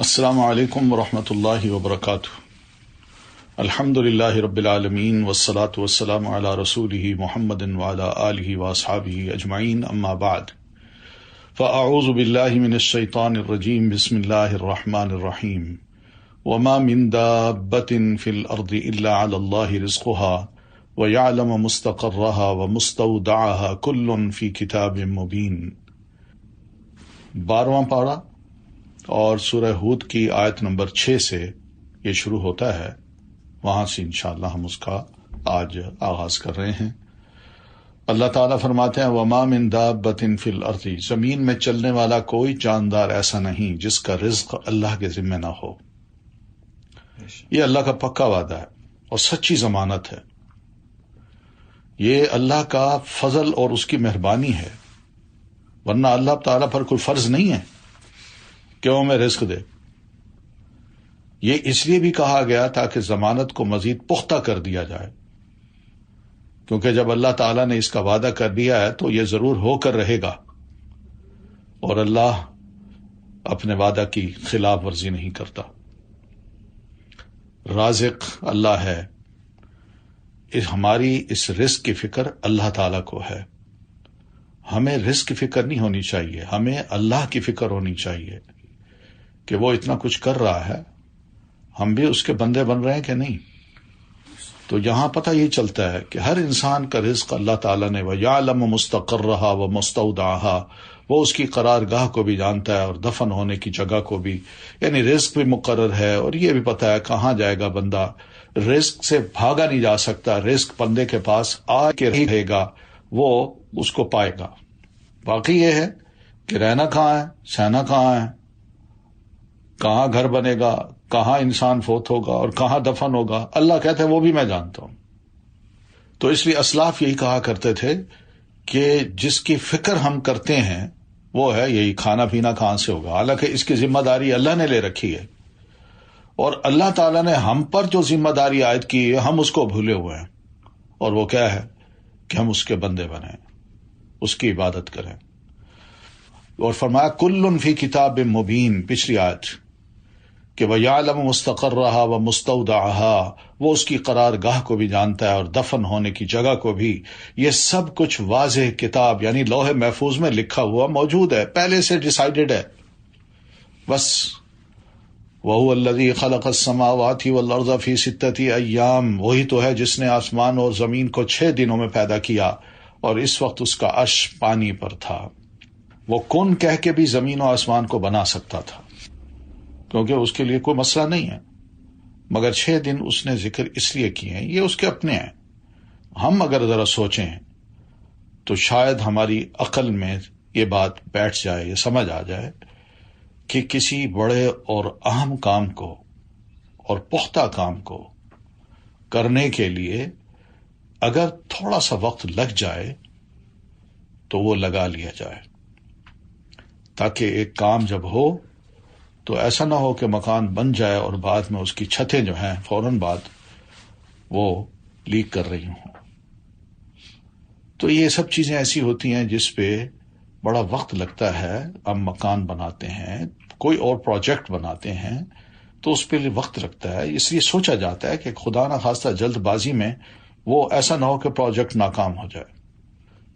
السلام علیکم ورحمۃ اللہ وبرکاتہ۔ الحمد للہ رب العالمین والصلاة والسلام علی رسولہ محمد وعلی آلہ واصحابہ اجمعین، اما بعد فاعوذ باللہ من الشیطان الرجیم، بسم اللہ الرحمن الرحیم۔ وما من دابۃ فی الارض الا علی اللہ رزقها ویعلم مستقرها ومستودعها کل فی کتاب مبین۔ 12واں پارہ اور سورہ ہود کی آیت نمبر 6 سے یہ شروع ہوتا ہے، وہاں سے انشاءاللہ ہم اس کا آج آغاز کر رہے ہیں۔ اللہ تعالیٰ فرماتے ہیں وما من دابۃ فی الارض، زمین میں چلنے والا کوئی جاندار ایسا نہیں جس کا رزق اللہ کے ذمہ نہ ہو۔ یہ اللہ کا پکا وعدہ ہے اور سچی ضمانت ہے، یہ اللہ کا فضل اور اس کی مہربانی ہے، ورنہ اللہ تعالیٰ پر کوئی فرض نہیں ہے کہ وہ ہمیں رزق دے۔ یہ اس لیے بھی کہا گیا تاکہ ضمانت کو مزید پختہ کر دیا جائے، کیونکہ جب اللہ تعالیٰ نے اس کا وعدہ کر دیا ہے تو یہ ضرور ہو کر رہے گا، اور اللہ اپنے وعدہ کی خلاف ورزی نہیں کرتا۔ رازق اللہ ہے، ہماری اس رزق کی فکر اللہ تعالیٰ کو ہے۔ ہمیں رزق کی فکر نہیں ہونی چاہیے، ہمیں اللہ کی فکر ہونی چاہیے کہ وہ اتنا کچھ کر رہا ہے، ہم بھی اس کے بندے بن رہے ہیں کہ نہیں۔ تو یہاں پتہ یہ چلتا ہے کہ ہر انسان کا رزق اللہ تعالیٰ نے وَيَعْلَمُ مُسْتَقَرَّهَا وَمُسْتَوْدَعَهَا، وہ اس کی قرار گاہ کو بھی جانتا ہے اور دفن ہونے کی جگہ کو بھی، یعنی رزق بھی مقرر ہے اور یہ بھی پتہ ہے کہاں جائے گا بندہ۔ رزق سے بھاگا نہیں جا سکتا، رزق بندے کے پاس آ کے رہے گا، وہ اس کو پائے گا۔ باقی یہ ہے کہ رہنا کہاں ہے، سہنا کہاں ہے، کہاں گھر بنے گا، کہاں انسان فوت ہوگا اور کہاں دفن ہوگا، اللہ کہتے ہیں وہ بھی میں جانتا ہوں۔ تو اس لیے اسلاف یہی کہا کرتے تھے کہ جس کی فکر ہم کرتے ہیں وہ ہے یہی کھانا پینا کہاں سے ہوگا، حالانکہ اس کی ذمہ داری اللہ نے لے رکھی ہے، اور اللہ تعالیٰ نے ہم پر جو ذمہ داری عائد کی ہے ہم اس کو بھولے ہوئے ہیں، اور وہ کیا ہے کہ ہم اس کے بندے بنیں، اس کی عبادت کریں۔ اور فرمایا کل فی کتاب مبین، پچھلی آیت کہ وَيَعْلَمُ مُسْتَقَرَّهَا وَمُسْتَوْدَعَهَا، وہ اس کی قرار گاہ کو بھی جانتا ہے اور دفن ہونے کی جگہ کو بھی۔ یہ سب کچھ واضح کتاب یعنی لوح محفوظ میں لکھا ہوا موجود ہے، پہلے سے ڈیسائیڈڈ ہے۔ بس وَهُوَ الَّذِي خَلَقَ السَّمَاوَاتِ وَالْأَرْضَ فِي سِتَّةِ أَيَّامٍ، وہی تو ہے جس نے آسمان اور زمین کو 6 دنوں میں پیدا کیا، اور اس وقت اس کا عرش پانی پر تھا۔ وہ کن کہہ کے بھی زمین و آسمان کو بنا سکتا تھا، کیونکہ اس کے لیے کوئی مسئلہ نہیں ہے، مگر 6 دن اس نے ذکر اس لیے کیے ہیں، یہ اس کے اپنے ہیں۔ ہم اگر ذرا سوچیں تو شاید ہماری عقل میں یہ بات بیٹھ جائے، یہ سمجھ آ جائے کہ کسی بڑے اور اہم کام کو اور پختہ کام کو کرنے کے لیے اگر تھوڑا سا وقت لگ جائے تو وہ لگا لیا جائے، تاکہ ایک کام جب ہو تو ایسا نہ ہو کہ مکان بن جائے اور بعد میں اس کی چھتیں جو ہیں فوراً بعد وہ لیک کر رہی ہوں۔ تو یہ سب چیزیں ایسی ہوتی ہیں جس پہ بڑا وقت لگتا ہے۔ ہم مکان بناتے ہیں، کوئی اور پروجیکٹ بناتے ہیں تو اس پہ وقت لگتا ہے، اس لیے سوچا جاتا ہے کہ خدا نہ خواستہ جلد بازی میں وہ ایسا نہ ہو کہ پروجیکٹ ناکام ہو جائے۔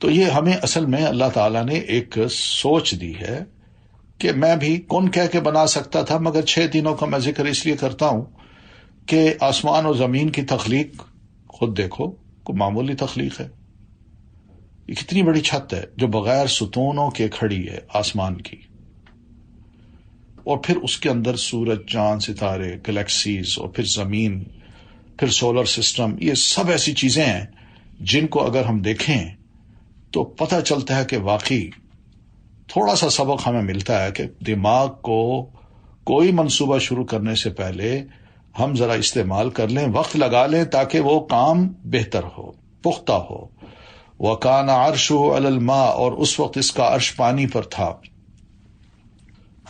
تو یہ ہمیں اصل میں اللہ تعالیٰ نے ایک سوچ دی ہے کہ میں بھی کون کہہ کے بنا سکتا تھا، مگر 6 دنوں کا میں ذکر اس لیے کرتا ہوں کہ آسمان و زمین کی تخلیق خود دیکھو، کوئی معمولی تخلیق ہے۔ یہ کتنی بڑی چھت ہے جو بغیر ستونوں کے کھڑی ہے آسمان کی، اور پھر اس کے اندر سورج، چاند، ستارے، گلیکسیز، اور پھر زمین، پھر سولر سسٹم، یہ سب ایسی چیزیں ہیں جن کو اگر ہم دیکھیں تو پتہ چلتا ہے کہ واقعی تھوڑا سا سبق ہمیں ملتا ہے کہ دماغ کو کوئی منصوبہ شروع کرنے سے پہلے ہم ذرا استعمال کر لیں، وقت لگا لیں تاکہ وہ کام بہتر ہو، پختہ ہو۔ وَكَانَ عَرْشُهُ عَلَى الْمَاءِ، اور اس وقت اس کا عرش پانی پر تھا۔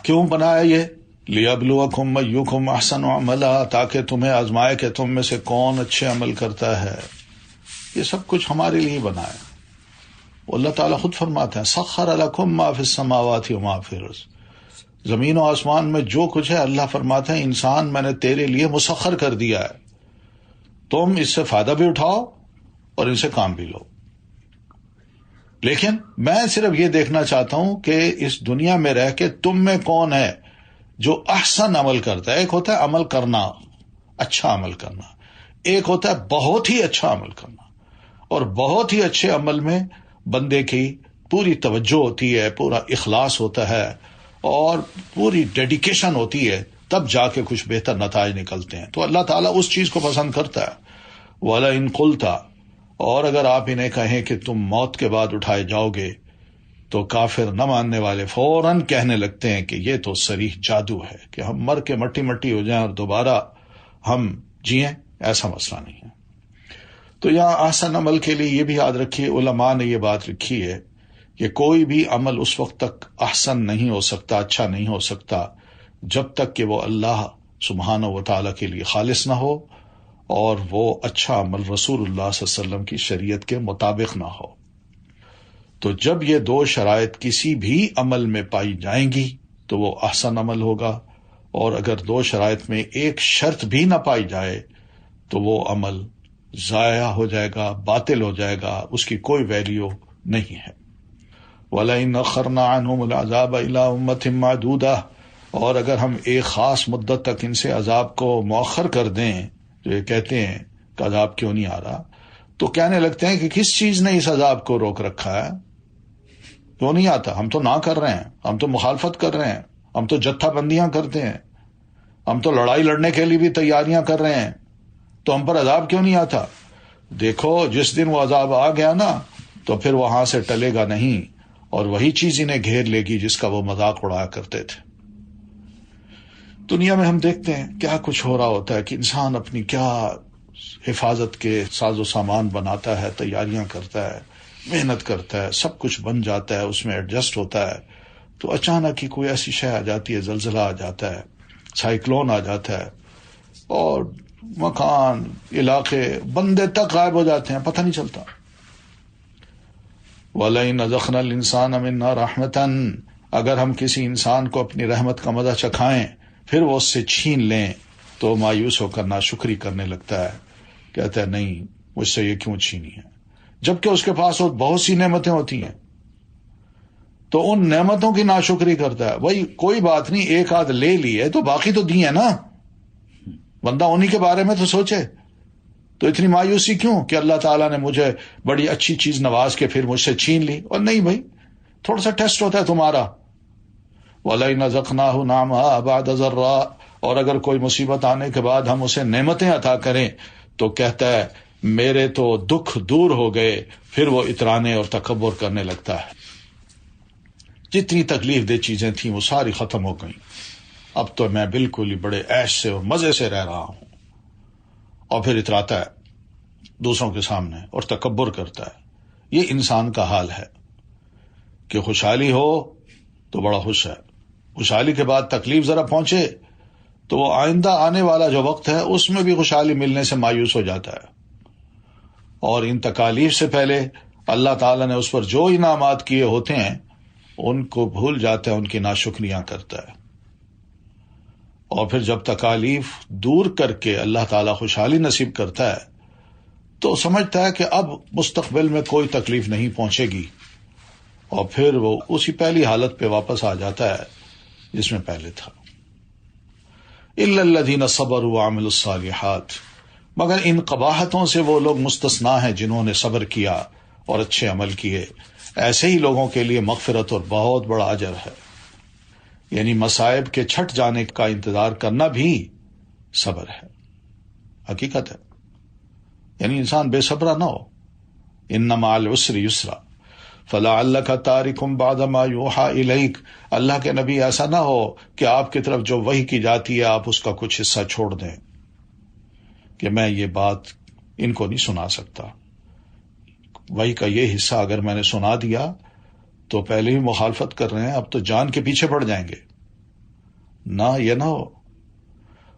کیوں بنایا یہ؟ لِيَبْلُوَكُمْ أَيُّكُمْ أَحْسَنُ عَمَلًا، تاکہ تمہیں آزمائے کہ تم میں سے کون اچھے عمل کرتا ہے۔ یہ سب کچھ ہمارے لیے بنا ہے۔ اللہ تعالیٰ خود فرماتے ہیں سَخَّرَ لَكُم مَّا فِي السَّمَاوَاتِ وَمَا فِي الْأَرْضِ، زمین و آسمان میں جو کچھ ہے اللہ فرماتے ہیں انسان میں نے تیرے لیے مسخر کر دیا ہے، تم اس سے فائدہ بھی اٹھاؤ اور ان سے کام بھی لو۔ لیکن میں صرف یہ دیکھنا چاہتا ہوں کہ اس دنیا میں رہ کے تم میں کون ہے جو احسن عمل کرتا ہے۔ ایک ہوتا ہے عمل کرنا، اچھا عمل کرنا، ایک ہوتا ہے بہت ہی اچھا عمل کرنا، اور بہت ہی اچھے عمل میں بندے کی پوری توجہ ہوتی ہے، پورا اخلاص ہوتا ہے اور پوری ڈیڈیکیشن ہوتی ہے، تب جا کے کچھ بہتر نتائج نکلتے ہیں۔ تو اللہ تعالیٰ اس چیز کو پسند کرتا ہے۔ وَلَئِن قُلْتَ، اور اگر آپ انہیں کہیں کہ تم موت کے بعد اٹھائے جاؤ گے، تو کافر نہ ماننے والے فوراً کہنے لگتے ہیں کہ یہ تو صریح جادو ہے کہ ہم مر کے مٹی مٹی ہو جائیں اور دوبارہ ہم جئیں، ایسا مسئلہ نہیں ہے۔ تو یہاں احسن عمل کے لیے یہ بھی یاد رکھیے، علماء نے یہ بات لکھی ہے کہ کوئی بھی عمل اس وقت تک احسن نہیں ہو سکتا، اچھا نہیں ہو سکتا، جب تک کہ وہ اللہ سبحانہ و تعالیٰ کے لیے خالص نہ ہو اور وہ اچھا عمل رسول اللہ صلی اللہ علیہ وسلم کی شریعت کے مطابق نہ ہو۔ تو جب یہ دو شرائط کسی بھی عمل میں پائی جائیں گی تو وہ احسن عمل ہوگا، اور اگر دو شرائط میں ایک شرط بھی نہ پائی جائے تو وہ عمل ضائع ہو جائے گا، باطل ہو جائے گا، اس کی کوئی ویلیو نہیں ہے۔ وَلَئِنْ أَخَّرْنَا عَنْهُمُ الْعَذَابَ إِلَىٰ أُمَّةٍ مَّعْدُودَةٍ، اور اگر ہم ایک خاص مدت تک ان سے عذاب کو مؤخر کر دیں، جو یہ کہتے ہیں کہ عذاب کیوں نہیں آ رہا، تو کہنے لگتے ہیں کہ کس چیز نے اس عذاب کو روک رکھا ہے، کیوں نہیں آتا؟ ہم تو نہ کر رہے ہیں، ہم تو مخالفت کر رہے ہیں، ہم تو جتھا بندیاں کرتے ہیں، ہم تو لڑائی لڑنے کے لیے بھی تیاریاں کر رہے ہیں، تو ہم پر عذاب کیوں نہیں آتا؟ دیکھو جس دن وہ عذاب آ گیا نا تو پھر وہاں سے ٹلے گا نہیں، اور وہی چیز انہیں گھیر لے گی جس کا وہ مذاق اڑایا کرتے تھے۔ دنیا میں ہم دیکھتے ہیں کیا کچھ ہو رہا ہوتا ہے کہ انسان اپنی کیا حفاظت کے ساز و سامان بناتا ہے، تیاریاں کرتا ہے، محنت کرتا ہے، سب کچھ بن جاتا ہے، اس میں ایڈجسٹ ہوتا ہے، تو اچانک ہی کوئی ایسی شے آ جاتی ہے، زلزلہ آ جاتا ہے، سائیکلون آ جاتا ہے، اور مکان، علاقے، بندے تک غائب ہو جاتے ہیں، پتہ نہیں چلتا۔ وَلَئِنْ أَذَقْنَا الْإِنسَانَ مِنَّا رَحْمَةً، اگر ہم کسی انسان کو اپنی رحمت کا مزہ چکھائیں پھر وہ اس سے چھین لیں تو مایوس ہو کر ناشکری کرنے لگتا ہے، کہتا ہے نہیں مجھ سے یہ کیوں چھینی ہے، جبکہ اس کے پاس بہت سی نعمتیں ہوتی ہیں، تو ان نعمتوں کی ناشکری کرتا ہے۔ وہی کوئی بات نہیں، ایک آدھ لے لی ہے تو باقی تو دی ہے نا، بندہ انہی کے بارے میں تو سوچے، تو اتنی مایوسی کیوں کہ اللہ تعالیٰ نے مجھے بڑی اچھی چیز نواز کے پھر مجھ سے چھین لی؟ اور نہیں بھائی، تھوڑا سا ٹیسٹ ہوتا ہے تمہارا۔ وَلَئِنْ أَذَقْنَاهُ نَعْمَاءَ بَعْدَ ضَرَّاءَ، اور اگر کوئی مصیبت آنے کے بعد ہم اسے نعمتیں عطا کریں تو کہتا ہے میرے تو دکھ دور ہو گئے، پھر وہ اترانے اور تکبر کرنے لگتا ہے۔ جتنی تکلیف دہ چیزیں تھیں وہ ساری ختم ہو گئیں، اب تو میں بالکل ہی بڑے عیش سے اور مزے سے رہ رہا ہوں، اور پھر اتراتا ہے دوسروں کے سامنے اور تکبر کرتا ہے۔ یہ انسان کا حال ہے کہ خوشحالی ہو تو بڑا خوش ہے، خوشحالی کے بعد تکلیف ذرا پہنچے تو وہ آئندہ آنے والا جو وقت ہے اس میں بھی خوشحالی ملنے سے مایوس ہو جاتا ہے، اور ان تکالیف سے پہلے اللہ تعالیٰ نے اس پر جو انعامات کیے ہوتے ہیں ان کو بھول جاتا ہے، ان کی ناشکریاں کرتا ہے، اور پھر جب تکالیف دور کر کے اللہ تعالیٰ خوشحالی نصیب کرتا ہے تو سمجھتا ہے کہ اب مستقبل میں کوئی تکلیف نہیں پہنچے گی، اور پھر وہ اسی پہلی حالت پہ واپس آ جاتا ہے جس میں پہلے تھا۔ إِلَّا الَّذِينَ صَبَرُوا وَعَمِلُوا الصَّالِحَاتِ، مگر ان قباحتوں سے وہ لوگ مستثنا ہیں جنہوں نے صبر کیا اور اچھے عمل کیے، ایسے ہی لوگوں کے لیے مغفرت اور بہت بڑا اجر ہے۔ یعنی مصائب کے چھٹ جانے کا انتظار کرنا بھی صبر ہے، حقیقت ہے، یعنی انسان بے صبرا نہ ہو۔ إِنَّ مَعَ الْعُسْرِ يُسْرًا فَلَعَلَّكَ تَارِكٌ بَعْدَ مَا يُوحَىٰ إِلَيْكَ، اللہ کے نبی ایسا نہ ہو کہ آپ کی طرف جو وحی کی جاتی ہے آپ اس کا کچھ حصہ چھوڑ دیں کہ میں یہ بات ان کو نہیں سنا سکتا، وحی کا یہ حصہ اگر میں نے سنا دیا تو پہلے ہی مخالفت کر رہے ہیں، اب تو جان کے پیچھے پڑ جائیں گے، نہ یہ نہ ہو،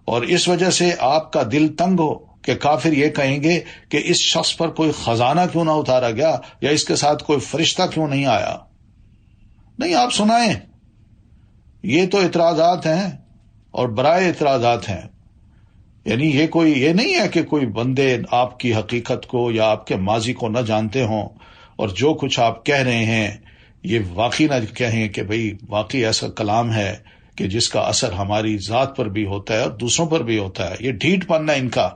اور اس وجہ سے آپ کا دل تنگ ہو کہ کافر یہ کہیں گے کہ اس شخص پر کوئی خزانہ کیوں نہ اتارا گیا، یا اس کے ساتھ کوئی فرشتہ کیوں نہیں آیا۔ نہیں، آپ سنائیں، یہ تو اعتراضات ہیں اور برائے اعتراضات ہیں. یعنی یہ نہیں ہے کہ کوئی بندے آپ کی حقیقت کو یا آپ کے ماضی کو نہ جانتے ہوں اور جو کچھ آپ کہہ رہے ہیں یہ واقعی نہ کہیں کہ بھئی واقعی ایسا کلام ہے کہ جس کا اثر ہماری ذات پر بھی ہوتا ہے اور دوسروں پر بھی ہوتا ہے. یہ ڈھیٹ پن ہے ان کا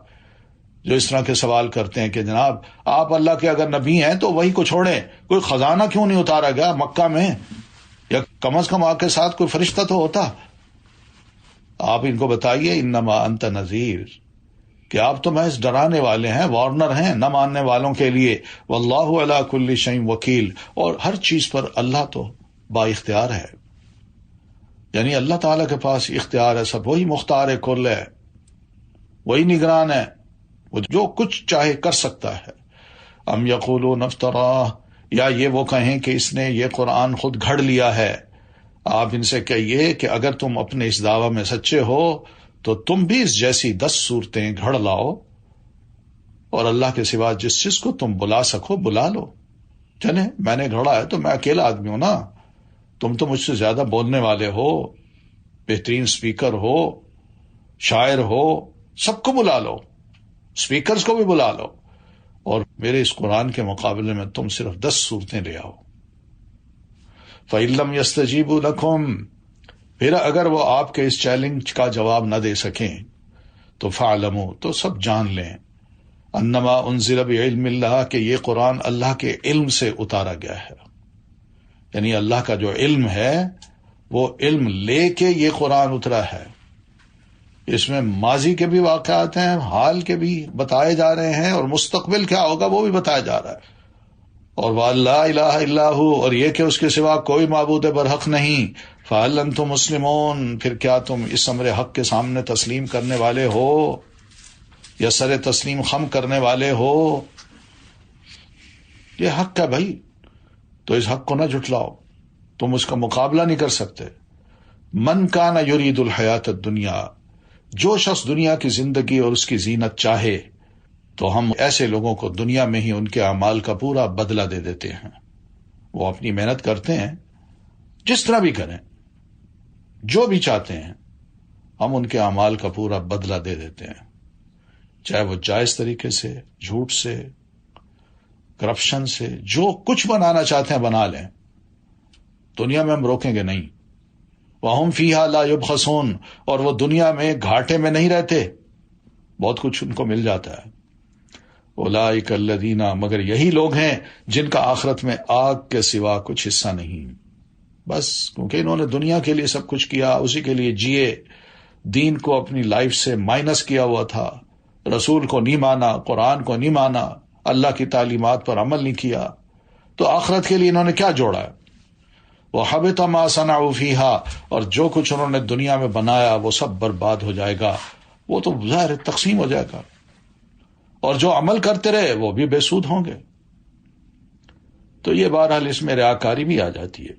جو اس طرح کے سوال کرتے ہیں کہ جناب آپ اللہ کے اگر نبی ہیں تو وہی کو چھوڑیں, کوئی خزانہ کیوں نہیں اتارا گیا مکہ میں, یا کم از کم آپ کے ساتھ کوئی فرشتہ تو ہوتا. آپ ان کو بتائیے انما انت نذیر, کہ آپ تو محض ڈرانے والے ہیں, وارنر ہیں نہ ماننے والوں کے لیے. واللہ علی کل شیء وکیل, اور ہر چیز پر اللہ تو با اختیار ہے. یعنی اللہ تعالیٰ کے پاس اختیار ہے سب, وہی مختار کل ہے, وہی نگران ہے, وہ جو کچھ چاہے کر سکتا ہے. ام یقولون افتراہ, یا یہ وہ کہیں کہ اس نے یہ قرآن خود گھڑ لیا ہے. آپ ان سے کہیے کہ اگر تم اپنے اس دعویٰ میں سچے ہو تو تم بھی اس جیسی 10 صورتیں گھڑ لاؤ, اور اللہ کے سوا جس چیز کو تم بلا سکو بلا لو. چلے میں نے گھڑا ہے تو میں اکیلا آدمی ہوں نا, تم تو مجھ سے زیادہ بولنے والے ہو, بہترین سپیکر ہو, شاعر ہو, سب کو بلا لو, سپیکرز کو بھی بلا لو, اور میرے اس قرآن کے مقابلے میں تم صرف 10 صورتیں لے آؤ. فَإِن لَّمْ يَسْتَجِيبُوا لَكُمْ, پھر اگر وہ آپ کے اس چیلنج کا جواب نہ دے سکیں تو فَاعْلَمُوا, تو سب جان لیں, انما انزل بعلم اللہ, کہ یہ قرآن اللہ کے علم سے اتارا گیا ہے. یعنی اللہ کا جو علم ہے وہ علم لے کے یہ قرآن اترا ہے. اس میں ماضی کے بھی واقعات ہیں, حال کے بھی بتائے جا رہے ہیں, اور مستقبل کیا ہوگا وہ بھی بتایا جا رہا ہے. اور وَلَا إِلَٰهَ إِلَّا هُوَ, اور یہ کہ اس کے سوا کوئی معبود برحق نہیں. فَهَلْ أَنْتُمْ مُسْلِمُونَ, پھر کیا تم اس امر حق کے سامنے تسلیم کرنے والے ہو یا سر تسلیم خم کرنے والے ہو؟ یہ حق ہے بھائی, تو اس حق کو نہ جھٹلاؤ, تم اس کا مقابلہ نہیں کر سکتے. من کان یرید الحیات الدنیا, جو شخص دنیا کی زندگی اور اس کی زینت چاہے تو ہم ایسے لوگوں کو دنیا میں ہی ان کے اعمال کا پورا بدلہ دے دیتے ہیں. وہ اپنی محنت کرتے ہیں, جس طرح بھی کریں, جو بھی چاہتے ہیں, ہم ان کے اعمال کا پورا بدلہ دے دیتے ہیں, چاہے وہ جائز طریقے سے, جھوٹ سے, کرپشن سے, جو کچھ بنانا چاہتے ہیں بنا لیں, دنیا میں ہم روکیں گے نہیں. وَهُمْ فِيهَا لَا يُبْخَسُونَ, اور وہ دنیا میں گھاٹے میں نہیں رہتے, بہت کچھ ان کو مل جاتا ہے. اولئک الذین, مگر یہی لوگ ہیں جن کا آخرت میں آگ کے سوا کچھ حصہ نہیں. بس کیونکہ انہوں نے دنیا کے لیے سب کچھ کیا, اسی کے لیے جیے, دین کو اپنی لائف سے مائنس کیا ہوا تھا, رسول کو نہیں مانا, قرآن کو نہیں مانا, اللہ کی تعلیمات پر عمل نہیں کیا, تو آخرت کے لیے انہوں نے کیا جوڑا ہے؟ وَحَبِطَ مَا صَنَعُوا فِيهَا, اور جو کچھ انہوں نے دنیا میں بنایا وہ سب برباد ہو جائے گا, وہ تو ظاہر تقسیم ہو جائے گا, اور جو عمل کرتے رہے وہ بھی بے سود ہوں گے. تو یہ بہرحال اس میں ریاکاری بھی آ جاتی ہے,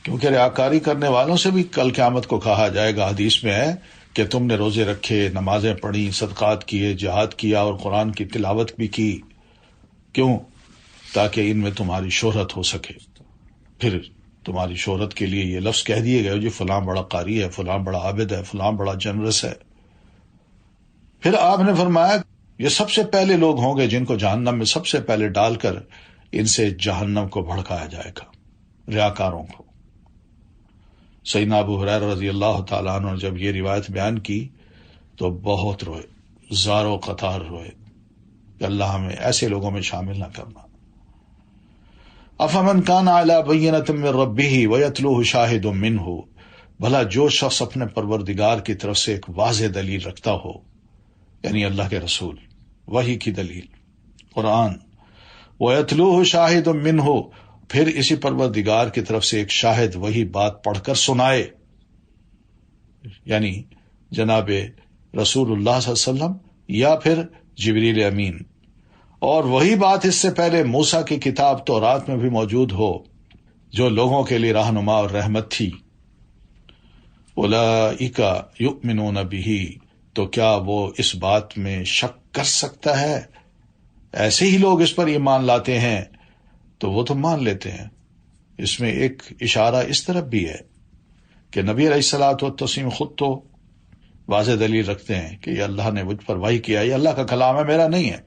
کیونکہ ریاکاری کرنے والوں سے بھی کل قیامت کو کہا جائے گا. حدیث میں ہے کہ تم نے روزے رکھے, نمازیں پڑھی, صدقات کیے, جہاد کیا اور قرآن کی تلاوت بھی کی, کیوں؟ تاکہ ان میں تمہاری شہرت ہو سکے. پھر تمہاری شہرت کے لیے یہ لفظ کہہ دیے گئے, جو فلاں بڑا قاری ہے, فلاں بڑا عابد ہے, فلاں بڑا جنرس ہے. پھر آپ نے فرمایا یہ سب سے پہلے لوگ ہوں گے جن کو جہنم میں سب سے پہلے ڈال کر ان سے جہنم کو بھڑکایا جائے گا, ریاکاروں کو. سیدنا ابو ہریرہ رضی اللہ تعالیٰ عنہ نے جب یہ روایت بیان کی تو بہت روئے, زاروں قطار روئے, کہ اللہ ہمیں ایسے لوگوں میں شامل نہ کرنا. افمن کان علی بینۃ من ربہ ویتلوہ شاہد منہ, بھلا جو شخص اپنے پروردگار کی طرف سے ایک واضح دلیل رکھتا ہو, یعنی اللہ کے رسول, وحی کی دلیل, قرآن, ویتلوہ شاہد منہ, پھر اسی پروردگار کی طرف سے ایک شاہد وہی بات پڑھ کر سنائے, یعنی جناب رسول اللہ صلی اللہ علیہ وسلم یا پھر جبریل امین, اور وہی بات اس سے پہلے موسیٰ کی کتاب تورات میں بھی موجود ہو جو لوگوں کے لیے رہنما اور رحمت تھی. اولئک یؤمنون بہ, تو کیا وہ اس بات میں شک کر سکتا ہے؟ ایسے ہی لوگ اس پر ایمان لاتے ہیں تو وہ تو مان لیتے ہیں. اس میں ایک اشارہ اس طرف بھی ہے کہ نبی علیہ الصلوۃ والتسلیم خود تو واضح دلیل رکھتے ہیں کہ یہ اللہ نے مجھ پر وحی کیا، یہ اللہ کا کلام ہے، میرا نہیں ہے،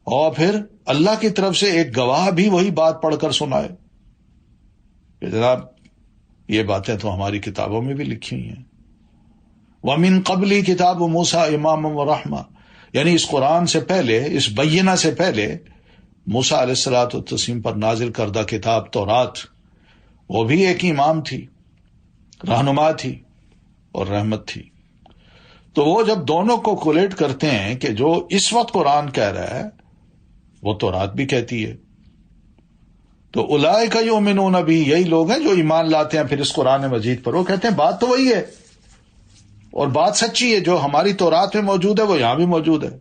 اور پھر اللہ کی طرف سے ایک گواہ بھی وہی بات پڑھ کر سنائے کہ جناب یہ باتیں تو ہماری کتابوں میں بھی لکھی ہوئی ہیں۔ وَمِن قَبْلِ کتاب موسیٰ اماما ورحمہ، یعنی اس قرآن سے پہلے، اس بینہ سے پہلے موسیٰ علیہ الصلوۃ والتسلیم پر نازل کردہ کتاب تورات، وہ بھی ایک امام تھی، رہنما تھی اور رحمت تھی۔ تو وہ جب دونوں کو کولیٹ کرتے ہیں کہ جو اس وقت قرآن کہہ رہا ہے وہ تورات بھی کہتی ہے، تو اولئک یؤمنون بہ، یہی لوگ ہیں جو ایمان لاتے ہیں پھر اس قرآن مجید پر۔ وہ کہتے ہیں بات تو وہی ہے اور بات سچی ہے، جو ہماری تورات میں موجود ہے وہ یہاں بھی موجود ہے۔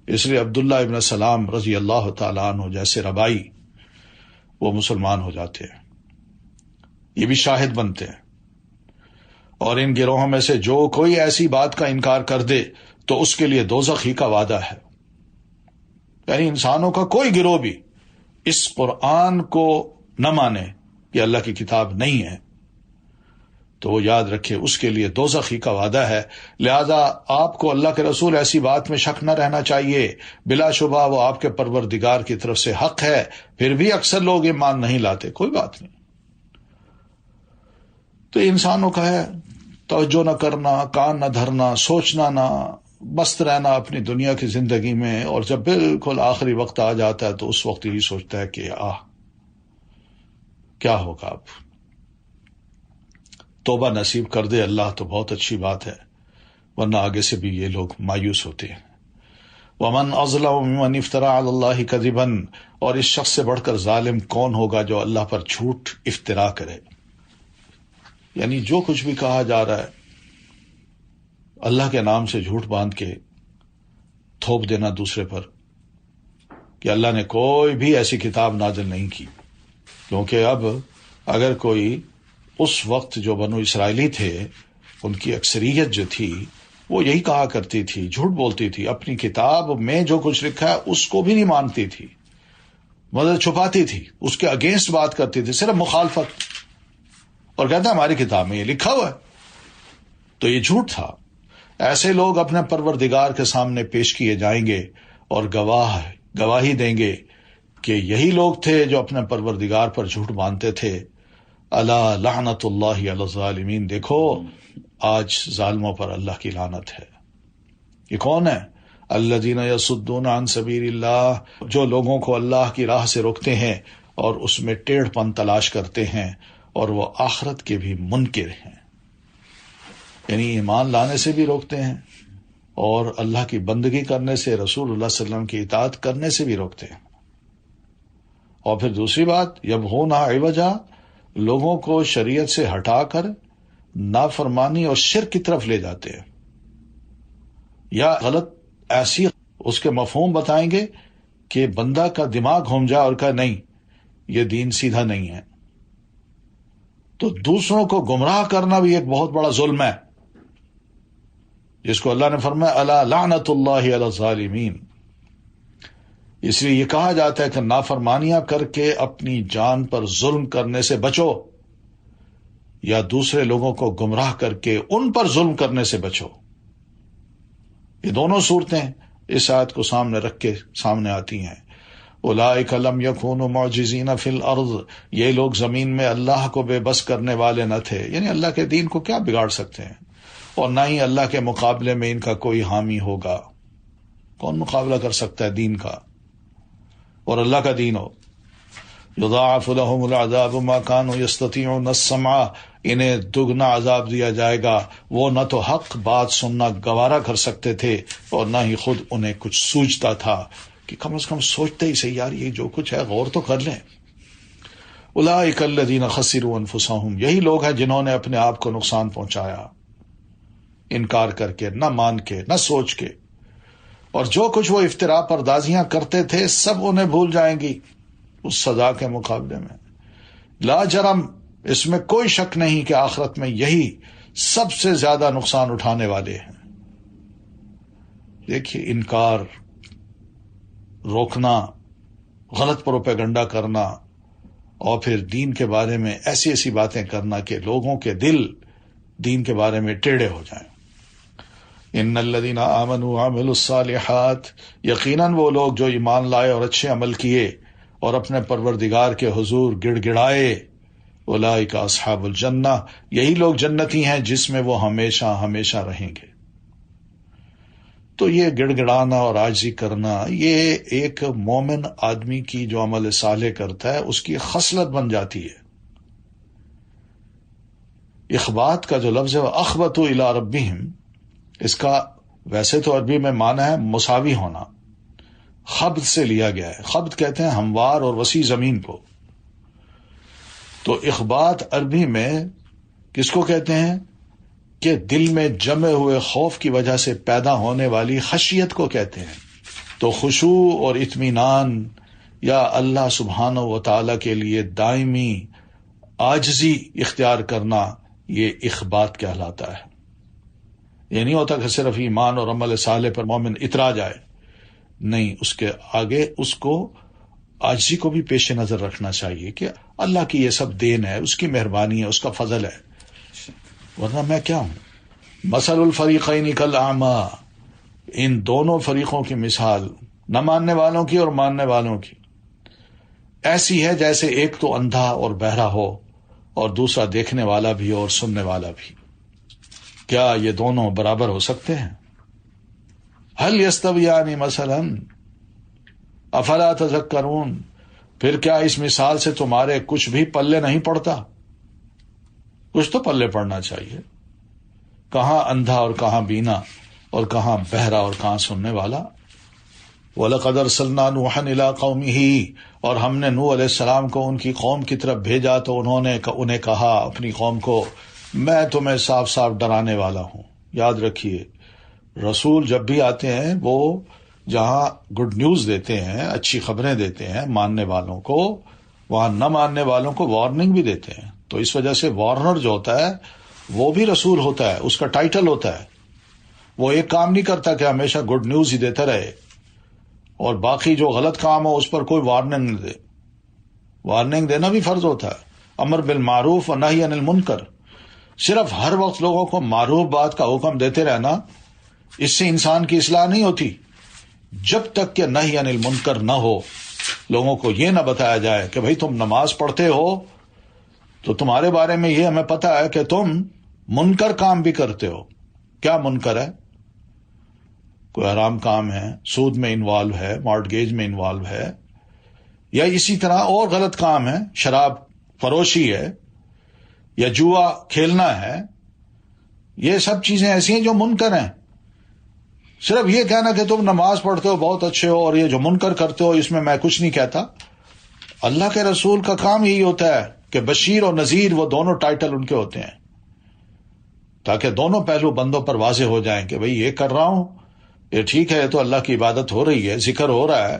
اس لیے عبداللہ ابن سلام رضی اللہ تعالیٰ عنہ جیسے ربائی وہ مسلمان ہو جاتے ہیں، یہ بھی شاہد بنتے ہیں۔ اور ان گروہوں میں سے جو کوئی ایسی بات کا انکار کر دے تو اس کے لیے دوزخ ہی کا وعدہ ہے۔ یعنی انسانوں کا کوئی گروہ بھی اس قرآن کو نہ مانے کہ اللہ کی کتاب نہیں ہے تو وہ یاد رکھے اس کے لیے دوزخ ہی کا وعدہ ہے۔ لہذا آپ کو اللہ کے رسول ایسی بات میں شک نہ رہنا چاہیے، بلا شبہ وہ آپ کے پروردگار کی طرف سے حق ہے، پھر بھی اکثر لوگ ایمان نہیں لاتے، کوئی بات نہیں۔ تو انسانوں کا ہے توجہ نہ کرنا، کان نہ دھرنا، سوچنا نہ، مست رہنا اپنی دنیا کی زندگی میں، اور جب بالکل آخری وقت آ جاتا ہے تو اس وقت یہی سوچتا ہے کہ کیا ہوگا اب۔ توبہ نصیب کر دے اللہ تو بہت اچھی بات ہے، ورنہ آگے سے بھی یہ لوگ مایوس ہوتے ہیں۔ وَمَنْ أَظْلَمُ مِمَّنِ افْتَرَىٰ عَلَى اللَّهِ كَذِبًا، اور اس شخص سے بڑھ کر ظالم کون ہوگا جو اللہ پر جھوٹ افترا کرے۔ یعنی جو کچھ بھی کہا جا رہا ہے اللہ کے نام سے جھوٹ باندھ کے تھوپ دینا دوسرے پر کہ اللہ نے کوئی بھی ایسی کتاب نازل نہیں کی، کیونکہ اب اگر کوئی اس وقت جو بنو اسرائیلی تھے ان کی اکثریت جو تھی وہ یہی کہا کرتی تھی، جھوٹ بولتی تھی، اپنی کتاب میں جو کچھ لکھا ہے اس کو بھی نہیں مانتی تھی، مگر چھپاتی تھی، اس کے اگینسٹ بات کرتی تھی، صرف مخالفت، اور کہتا ہماری کتاب میں یہ لکھا ہوا ہے، تو یہ جھوٹ تھا۔ ایسے لوگ اپنے پروردگار کے سامنے پیش کیے جائیں گے اور گواہی دیں گے کہ یہی لوگ تھے جو اپنے پروردگار پر جھوٹ باندھتے تھے۔ الا لعنت اللہ علی الظالمین، دیکھو آج ظالموں پر اللہ کی لعنت ہے۔ یہ کون ہے؟ الذین یصدون عن سبیل اللہ، جو لوگوں کو اللہ کی راہ سے روکتے ہیں اور اس میں ٹیڑھ پن تلاش کرتے ہیں، اور وہ آخرت کے بھی منکر ہیں، یعنی ایمان لانے سے بھی روکتے ہیں اور اللہ کی بندگی کرنے سے، رسول اللہ صلی اللہ علیہ وسلم کی اطاعت کرنے سے بھی روکتے ہیں۔ اور پھر دوسری بات، یبغون عوجا، لوگوں کو شریعت سے ہٹا کر نافرمانی اور شرک کی طرف لے جاتے ہیں، یا غلط ایسی اس کے مفہوم بتائیں گے کہ بندہ کا دماغ گھوم جائے اور کہا نہیں یہ دین سیدھا نہیں ہے۔ تو دوسروں کو گمراہ کرنا بھی ایک بہت بڑا ظلم ہے، جس کو اللہ نے فرمایا الا لعنت اللہ علی الظالمین۔ اس لیے یہ کہا جاتا ہے کہ نافرمانیاں کر کے اپنی جان پر ظلم کرنے سے بچو، یا دوسرے لوگوں کو گمراہ کر کے ان پر ظلم کرنے سے بچو۔ یہ دونوں صورتیں اس آیت کو سامنے رکھ کے سامنے آتی ہیں۔ اولئک لم یکونوا معجزین فی الارض، یہ لوگ زمین میں اللہ کو بے بس کرنے والے نہ تھے، یعنی اللہ کے دین کو کیا بگاڑ سکتے ہیں، اور نہ ہی اللہ کے مقابلے میں ان کا کوئی حامی ہوگا۔ کون مقابلہ کر سکتا ہے دین کا، اور اللہ کا دین ہو۔ یضاعف لهم العذاب ما كانوا يستطيعون السمع، انہیں دگنا عذاب دیا جائے گا، وہ نہ تو حق بات سننا گوارا کر سکتے تھے اور نہ ہی خود انہیں کچھ سوچتا تھا کہ کم از کم سوچتے ہی صحیح، یار یہ جو کچھ ہے غور تو کر لیں۔ اولئک الذین خسروا انفسهم، یہی لوگ ہیں جنہوں نے اپنے آپ کو نقصان پہنچایا، انکار کر کے، نہ مان کے، نہ سوچ کے، اور جو کچھ وہ افتراء پردازیاں کرتے تھے سب انہیں بھول جائیں گی اس سزا کے مقابلے میں۔ لا جرم، اس میں کوئی شک نہیں کہ آخرت میں یہی سب سے زیادہ نقصان اٹھانے والے ہیں۔ دیکھیے، انکار، روکنا، غلط پروپیگنڈا کرنا اور پھر دین کے بارے میں ایسی ایسی باتیں کرنا کہ لوگوں کے دل دین کے بارے میں ٹیڑھے ہو جائیں. ان الذین آمنوا وعملوا الصالحات، یقیناً وہ لوگ جو ایمان لائے اور اچھے عمل کیے اور اپنے پروردگار کے حضور گڑ گڑائے، اولئک اصحاب الجنہ، یہی لوگ جنتی ہیں جس میں وہ ہمیشہ ہمیشہ رہیں گے. تو یہ گڑ گڑانا اور عاجزی کرنا یہ ایک مومن آدمی کی جو عمل صالح کرتا ہے اس کی خصلت بن جاتی ہے. اخبات کا جو لفظ ہے وہ اخبتوا الی ربہم، اس کا ویسے تو عربی میں معنی ہے مساوی ہونا، خبط سے لیا گیا ہے. خبط کہتے ہیں ہموار اور وسیع زمین کو. تو اخبات عربی میں کس کو کہتے ہیں کہ دل میں جمے ہوئے خوف کی وجہ سے پیدا ہونے والی خشیت کو کہتے ہیں. تو خشوع اور اطمینان یا اللہ سبحانہ و تعالی کے لیے دائمی عاجزی اختیار کرنا یہ اخبات کہلاتا ہے. یہ نہیں ہوتا کہ صرف ایمان اور عمل صالح پر مومن اترا جائے، نہیں، اس کے آگے اس کو عاجزی کو بھی پیش نظر رکھنا چاہیے کہ اللہ کی یہ سب دین ہے، اس کی مہربانی ہے، اس کا فضل ہے، ورنہ میں کیا ہوں. مثل الفریقین کالاعمی، ان دونوں فریقوں کی مثال، نہ ماننے والوں کی اور ماننے والوں کی، ایسی ہے جیسے ایک تو اندھا اور بہرا ہو اور دوسرا دیکھنے والا بھی اور سننے والا بھی. کیا یہ دونوں برابر ہو سکتے ہیں؟ هل یستویان مثلا افلا تذکرون، پھر کیا اس مثال سے تمہارے کچھ بھی پلے نہیں پڑتا؟ کچھ تو پلے پڑنا چاہیے. کہاں اندھا اور کہاں بینا، اور کہاں بہرا اور کہاں سننے والا. وَلَقَدْ أَرْسَلْنَا نُوحًا إِلَىٰ قَوْمِهِ، اور ہم نے نوح علیہ السلام کو ان کی قوم کی طرف بھیجا تو انہیں کہا اپنی قوم کو، میں تمہیں صاف صاف ڈرانے والا ہوں. یاد رکھیے رسول جب بھی آتے ہیں وہ جہاں گڈ نیوز دیتے ہیں، اچھی خبریں دیتے ہیں ماننے والوں کو، وہاں نہ ماننے والوں کو وارننگ بھی دیتے ہیں. تو اس وجہ سے وارنر جو ہوتا ہے وہ بھی رسول ہوتا ہے، اس کا ٹائٹل ہوتا ہے. وہ ایک کام نہیں کرتا کہ ہمیشہ گڈ نیوز ہی دیتا رہے اور باقی جو غلط کام ہو اس پر کوئی وارننگ نہیں دے. وارننگ دینا بھی فرض ہوتا ہے، امر بالمعروف و نہی عن المنکر. صرف ہر وقت لوگوں کو معروف بات کا حکم دیتے رہنا، اس سے انسان کی اصلاح نہیں ہوتی. جب تک کہ نہی عن المنکر نہ ہو، لوگوں کو یہ نہ بتایا جائے کہ بھئی تم نماز پڑھتے ہو تو تمہارے بارے میں یہ ہمیں پتا ہے کہ تم منکر کام بھی کرتے ہو. کیا منکر ہے؟ کوئی حرام کام ہے، سود میں انوالو ہے، مارٹگیج میں انوالو ہے، یا اسی طرح اور غلط کام ہے، شراب فروشی ہے یا جوا کھیلنا ہے. یہ سب چیزیں ایسی ہیں جو منکر ہیں. صرف یہ کہنا کہ تم نماز پڑھتے ہو بہت اچھے ہو اور یہ جو منکر کرتے ہو اس میں میں کچھ نہیں کہتا. اللہ کے رسول کا کام یہی ہوتا ہے کہ بشیر اور نذیر، وہ دونوں ٹائٹل ان کے ہوتے ہیں، تاکہ دونوں پہلو بندوں پر واضح ہو جائیں کہ بھئی یہ کر رہا ہوں، یہ ٹھیک ہے، تو اللہ کی عبادت ہو رہی ہے، ذکر ہو رہا ہے،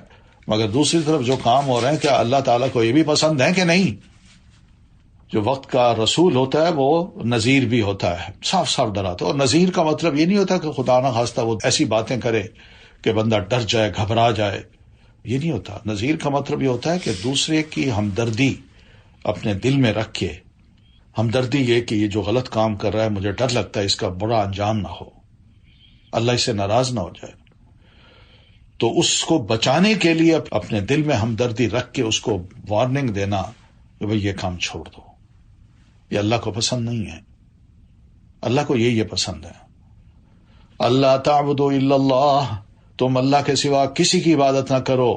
مگر دوسری طرف جو کام ہو رہے ہیں کیا اللہ تعالیٰ کو یہ بھی پسند ہے کہ نہیں. جو وقت کا رسول ہوتا ہے وہ نذیر بھی ہوتا ہے، صاف صاف ڈراتا ہے. اور نذیر کا مطلب یہ نہیں ہوتا کہ خدا نہ خواستہ وہ ایسی باتیں کرے کہ بندہ ڈر جائے، گھبرا جائے، یہ نہیں ہوتا. نذیر کا مطلب یہ ہوتا ہے کہ دوسرے کی ہمدردی اپنے دل میں رکھ کے، ہمدردی یہ کہ یہ جو غلط کام کر رہا ہے مجھے ڈر لگتا ہے اس کا برا انجام نہ ہو، اللہ اس سے ناراض نہ ہو جائے. تو اس کو بچانے کے لیے اپنے دل میں ہمدردی رکھ کے اس کو وارننگ دینا کہ بھئی یہ کام چھوڑ دو، یہ اللہ کو پسند نہیں ہے. اللہ کو یہ پسند ہے. اللہ تعبدوا الا اللہ، تم اللہ کے سوا کسی کی عبادت نہ کرو،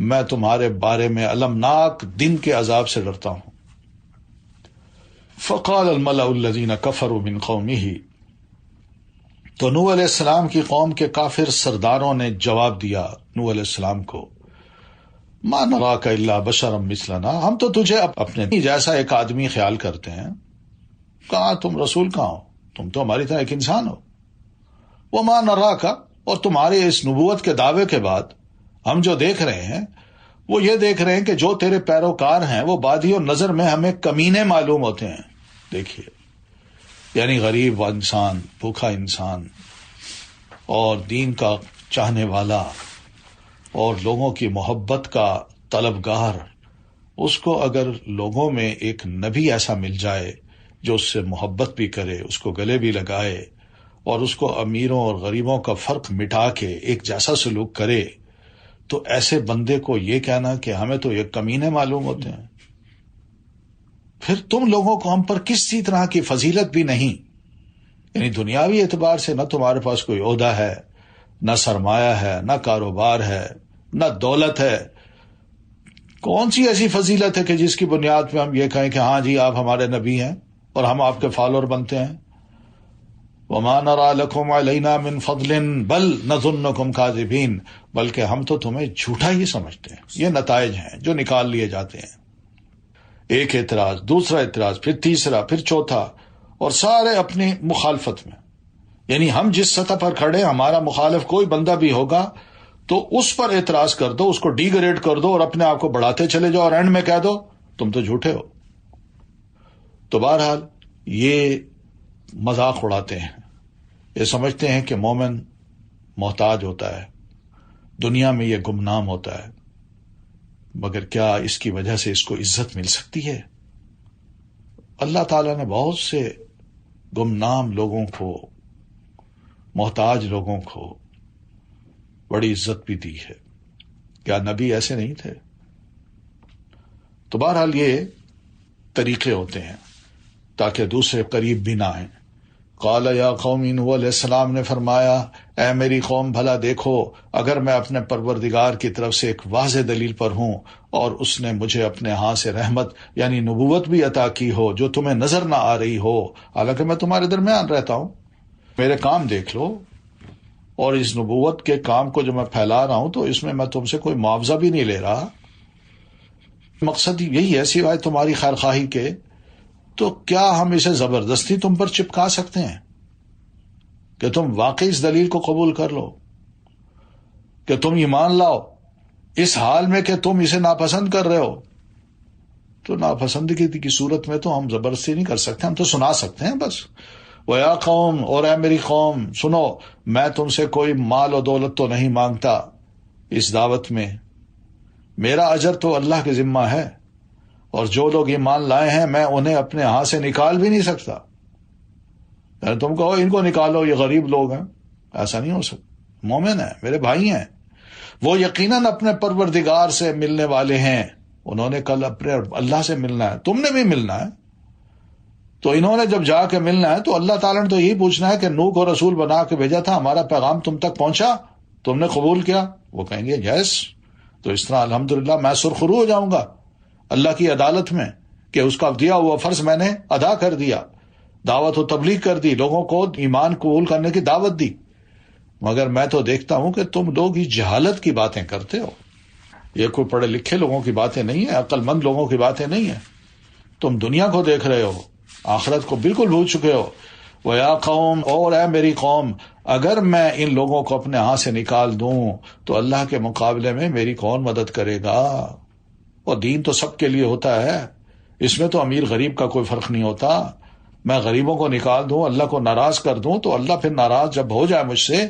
میں تمہارے بارے میں المناک دن کے عذاب سے ڈرتا ہوں. فقال الملأ الذين كفروا من قومه، تو نوح علیہ السلام کی قوم کے کافر سرداروں نے جواب دیا نوح علیہ السلام کو، ما نراک الا بشرا مثلنا، ہم تو تجھے اپنے جیسا ایک آدمی خیال کرتے ہیں. کہاں تم رسول کہاں ہو، تم تو ہماری طرح ایک انسان ہو. وما نراک، اور تمہارے اس نبوت کے دعوے کے بعد ہم جو دیکھ رہے ہیں وہ یہ دیکھ رہے ہیں کہ جو تیرے پیروکار ہیں وہ بادی اور نظر میں ہمیں کمینے معلوم ہوتے ہیں. دیکھیے، یعنی غریب انسان، بھوکا انسان اور دین کا چاہنے والا اور لوگوں کی محبت کا طلبگار اس کو اگر لوگوں میں ایک نبی ایسا مل جائے جو اس سے محبت بھی کرے، اس کو گلے بھی لگائے اور اس کو امیروں اور غریبوں کا فرق مٹا کے ایک جیسا سلوک کرے، تو ایسے بندے کو یہ کہنا کہ ہمیں تو یہ کمینے معلوم ہوتے ہیں، پھر تم لوگوں کو ہم پر کسی طرح کی فضیلت بھی نہیں، یعنی دنیاوی اعتبار سے نہ تمہارے پاس کوئی عہدہ ہے، نہ سرمایہ ہے، نہ کاروبار ہے، نہ دولت ہے، کون سی ایسی فضیلت ہے کہ جس کی بنیاد پہ ہم یہ کہیں کہ ہاں جی آپ ہمارے نبی ہیں اور ہم آپ کے فالوور بنتے ہیں؟ وَمَا نَرَىٰ لَكُمْ عَلَيْنَا مِن فَضْلٍ بَلْ نَظُنُّكُمْ كَاذِبِينَ، بلکہ ہم تو تمہیں جھوٹا ہی سمجھتے ہیں۔ یہ نتائج ہیں جو نکال لیے جاتے ہیں، ایک اعتراض، دوسرا اعتراض، پھر تیسرا، پھر چوتھا، اور سارے اپنی مخالفت میں، یعنی ہم جس سطح پر کھڑے، ہمارا مخالف کوئی بندہ بھی ہوگا تو اس پر اعتراض کر دو، اس کو ڈی گریڈ کر دو اور اپنے آپ کو بڑھاتے چلے جاؤ اور اینڈ میں کہہ دو تم تو جھوٹے ہو۔ تو بہرحال یہ مذاق اڑاتے ہیں، یہ سمجھتے ہیں کہ مومن محتاج ہوتا ہے، دنیا میں یہ گمنام ہوتا ہے، مگر کیا اس کی وجہ سے اس کو عزت مل سکتی ہے؟ اللہ تعالیٰ نے بہت سے گمنام لوگوں کو، محتاج لوگوں کو بڑی عزت بھی دی ہے، کیا نبی ایسے نہیں تھے؟ تو بہرحال یہ طریقے ہوتے ہیں تاکہ دوسرے قریب بھی نہ آئیں۔ قال یا قوم، نوح علیہ السلام نے فرمایا، اے میری قوم بھلا دیکھو، اگر میں اپنے پروردگار کی طرف سے ایک واضح دلیل پر ہوں اور اس نے مجھے اپنے ہاں سے رحمت یعنی نبوت بھی عطا کی ہو جو تمہیں نظر نہ آ رہی ہو، حالانکہ میں تمہارے درمیان رہتا ہوں، میرے کام دیکھ لو، اور اس نبوت کے کام کو جو میں پھیلا رہا ہوں تو اس میں تم سے کوئی معاوضہ بھی نہیں لے رہا، مقصد یہی ہے سوائے تمہاری خیر خواہی کے، تو کیا ہم اسے زبردستی تم پر چپکا سکتے ہیں کہ تم واقعی اس دلیل کو قبول کر لو، کہ تم ایمان لاؤ، اس حال میں کہ تم اسے ناپسند کر رہے ہو؟ تو ناپسندگی کی صورت میں تو ہم زبردستی نہیں کر سکتے، ہم تو سنا سکتے ہیں بس۔ وَيَا قَوْمُ، اور اے میری قوم سنو، میں تم سے کوئی مال و دولت تو نہیں مانگتا اس دعوت میں، میرا اجر تو اللہ کے ذمہ ہے، اور جو لوگ ایمان لائے ہیں میں انہیں اپنے ہاں سے نکال بھی نہیں سکتا، یعنی تم کہو ان کو نکالو یہ غریب لوگ ہیں، ایسا نہیں ہو سکتا، مومن ہیں، میرے بھائی ہیں، وہ یقیناً اپنے پروردگار سے ملنے والے ہیں، انہوں نے کل اپنے اللہ سے ملنا ہے، تم نے بھی ملنا ہے، تو انہوں نے جب جا کے ملنا ہے تو اللہ تعالیٰ نے تو یہی پوچھنا ہے کہ نوح کو رسول بنا کے بھیجا تھا، ہمارا پیغام تم تک پہنچا، تم نے قبول کیا؟ وہ کہیں گے یس، تو اس طرح الحمدللہ میں سرخرو ہو جاؤں گا اللہ کی عدالت میں کہ اس کا دیا ہوا فرض میں نے ادا کر دیا، دعوت و تبلیغ کر دی، لوگوں کو ایمان قبول کرنے کی دعوت دی، مگر میں تو دیکھتا ہوں کہ تم لوگ ہی جہالت کی باتیں کرتے ہو، یہ کوئی پڑھے لکھے لوگوں کی باتیں نہیں ہیں، عقل مند لوگوں کی باتیں نہیں ہیں، تم دنیا کو دیکھ رہے ہو، آخرت کو بالکل بھول چکے ہو۔ وَيَا قَوْمُ، اور اے میری قوم، اگر میں ان لوگوں کو اپنے ہاں سے نکال دوں تو اللہ کے مقابلے میں میری کون مدد کرے گا؟ اور دین تو سب کے لیے ہوتا ہے، اس میں تو امیر غریب کا کوئی فرق نہیں ہوتا، میں غریبوں کو نکال دوں، اللہ کو ناراض کر دوں تو اللہ پھر ناراض جب ہو جائے مجھ سے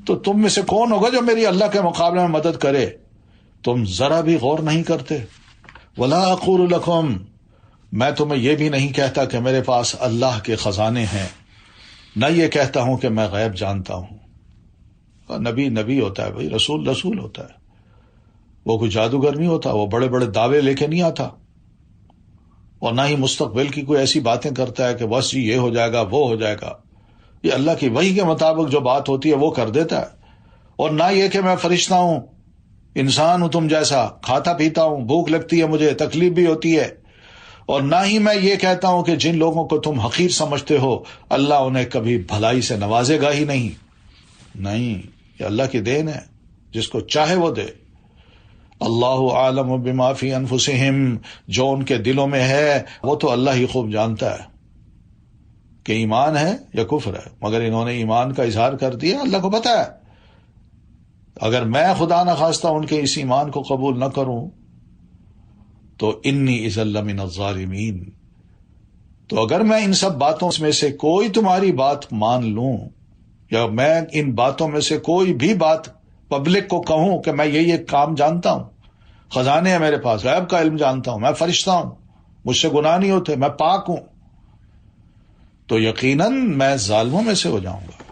تو تم میں سے کون ہوگا جو میری اللہ کے مقابلے میں مدد کرے؟ تم ذرا بھی غور نہیں کرتے۔ وَلَا أَقُولُ لَكُمْ، میں تمہیں یہ بھی نہیں کہتا کہ میرے پاس اللہ کے خزانے ہیں، نہ یہ کہتا ہوں کہ میں غیب جانتا ہوں۔ نبی نبی ہوتا ہے بھائی، رسول رسول ہوتا ہے، وہ کوئی جادوگر نہیں ہوتا، وہ بڑے بڑے دعوے لے کے نہیں آتا، اور نہ ہی مستقبل کی کوئی ایسی باتیں کرتا ہے کہ بس جی یہ ہو جائے گا وہ ہو جائے گا، یہ اللہ کی وحی کے مطابق جو بات ہوتی ہے وہ کر دیتا ہے۔ اور نہ یہ کہ میں فرشتہ ہوں، انسان ہوں تم جیسا، کھاتا پیتا ہوں، بھوک لگتی ہے مجھے، تکلیف بھی ہوتی ہے، اور نہ ہی میں یہ کہتا ہوں کہ جن لوگوں کو تم حقیر سمجھتے ہو اللہ انہیں کبھی بھلائی سے نوازے گا ہی نہیں، یہ اللہ کی دین ہے، جس کو چاہے وہ دے۔ اللہ عالم بما فی انفسہم، جو ان کے دلوں میں ہے وہ تو اللہ ہی خوب جانتا ہے کہ ایمان ہے یا کفر ہے، مگر انہوں نے ایمان کا اظہار کر دیا، اللہ کو پتہ ہے، اگر میں خدا نخواستہ ان کے اس ایمان کو قبول نہ کروں تو انی اذا لمن الظالمین، تو اگر میں ان سب باتوں میں سے کوئی تمہاری بات مان لوں یا میں ان باتوں میں سے کوئی بھی بات پبلک کو کہوں کہ میں یہ کام جانتا ہوں، خزانے ہیں میرے پاس، غیب کا علم جانتا ہوں، میں فرشتہ ہوں، مجھ سے گناہ نہیں ہوتے، میں پاک ہوں، تو یقیناً میں ظالموں میں سے ہو جاؤں گا۔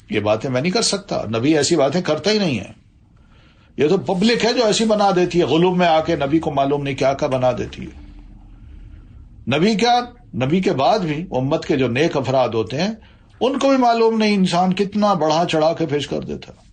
یہ باتیں میں نہیں کر سکتا، نبی ایسی باتیں کرتا ہی نہیں ہے۔ یہ تو پبلک ہے جو ایسی بنا دیتی ہے، غلوب میں آ کے نبی کو معلوم نہیں کیا کیا بنا دیتی ہے۔ نبی کیا، نبی کے بعد بھی امت کے جو نیک افراد ہوتے ہیں ان کو بھی معلوم نہیں انسان کتنا بڑھا چڑھا کے پیش کر دیتا ہے۔